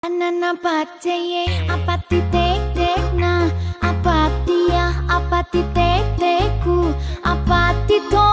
Anana paceye apati tek tek na apati ya apati tek teku apati to